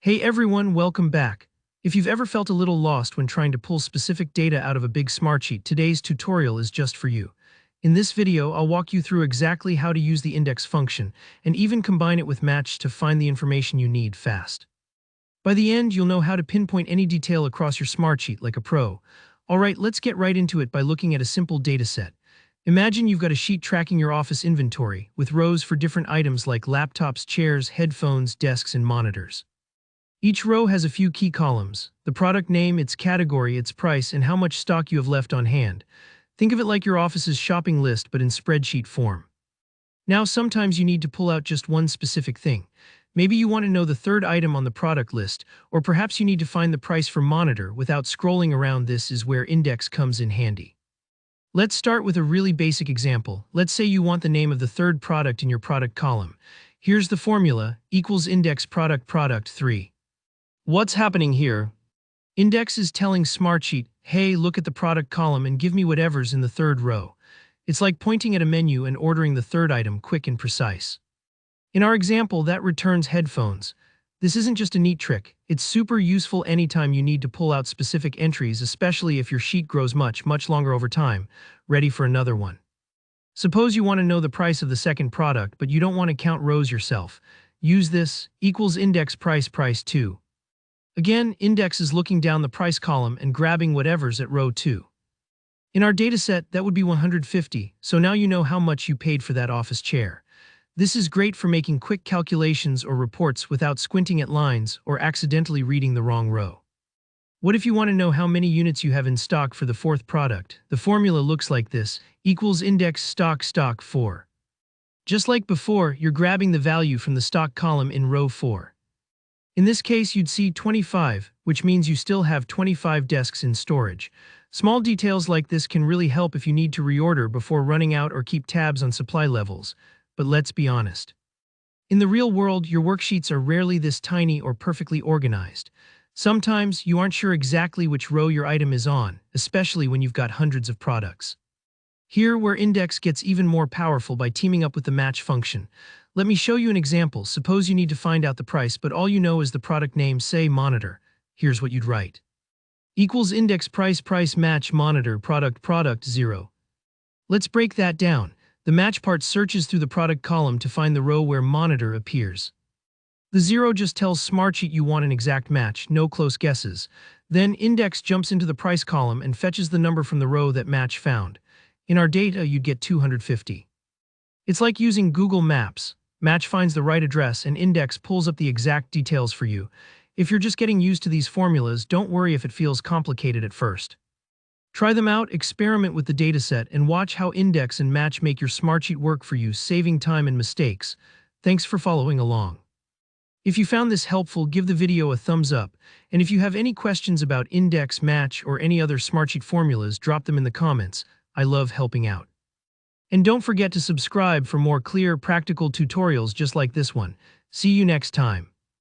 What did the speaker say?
Hey everyone, welcome back. If you've ever felt a little lost when trying to pull specific data out of a big Smartsheet, today's tutorial is just for you. In this video, I'll walk you through exactly how to use the index function and even combine it with match to find the information you need fast. By the end, you'll know how to pinpoint any detail across your Smartsheet like a pro. Alright, let's get right into it by looking at a simple dataset. Imagine you've got a sheet tracking your office inventory, with rows for different items like laptops, chairs, headphones, desks, and monitors. Each row has a few key columns: the product name, its category, its price, and how much stock you have left on hand. Think of it like your office's shopping list but in spreadsheet form. Now, sometimes you need to pull out just one specific thing. Maybe you want to know the third item on the product list, or perhaps you need to find the price for monitor without scrolling around. This is where index comes in handy. Let's start with a really basic example. Let's say you want the name of the third product in your product column. Here's the formula: equals index product 3. What's happening here? Index is telling Smartsheet, hey, look at the product column and give me whatever's in the third row. It's like pointing at a menu and ordering the third item quick and precise. In our example, that returns headphones. This isn't just a neat trick. It's super useful anytime you need to pull out specific entries, especially if your sheet grows much longer over time. Ready for another one. Suppose you want to know the price of the second product, but you don't want to count rows yourself. Use this, equals index price 2. Again, index is looking down the price column and grabbing whatever's at row 2. In our dataset, that would be 150, so now you know how much you paid for that office chair. This is great for making quick calculations or reports without squinting at lines or accidentally reading the wrong row. What if you want to know how many units you have in stock for the fourth product? The formula looks like this, equals index stock 4. Just like before, you're grabbing the value from the stock column in row 4. In this case, you'd see 25, which means you still have 25 desks in storage. Small details like this can really help if you need to reorder before running out or keep tabs on supply levels. But let's be honest. In the real world, your worksheets are rarely this tiny or perfectly organized. Sometimes you aren't sure exactly which row your item is on, especially when you've got hundreds of products. Here, where index gets even more powerful by teaming up with the match function. Let me show you an example. Suppose you need to find out the price, but all you know is the product name, say monitor. Here's what you'd write. Equals index price match monitor product 0. Let's break that down. The match part searches through the product column to find the row where monitor appears. The 0 just tells Smartsheet you want an exact match, no close guesses. Then index jumps into the price column and fetches the number from the row that match found. In our data, you'd get 250. It's like using Google Maps. Match finds the right address and index pulls up the exact details for you. If you're just getting used to these formulas, don't worry if it feels complicated at first. Try them out, experiment with the dataset, and watch how index and match make your Smartsheet work for you, saving time and mistakes. Thanks for following along. If you found this helpful, give the video a thumbs up, and if you have any questions about index, match, or any other Smartsheet formulas, drop them in the comments. I love helping out. And don't forget to subscribe for more clear, practical tutorials just like this one. See you next time.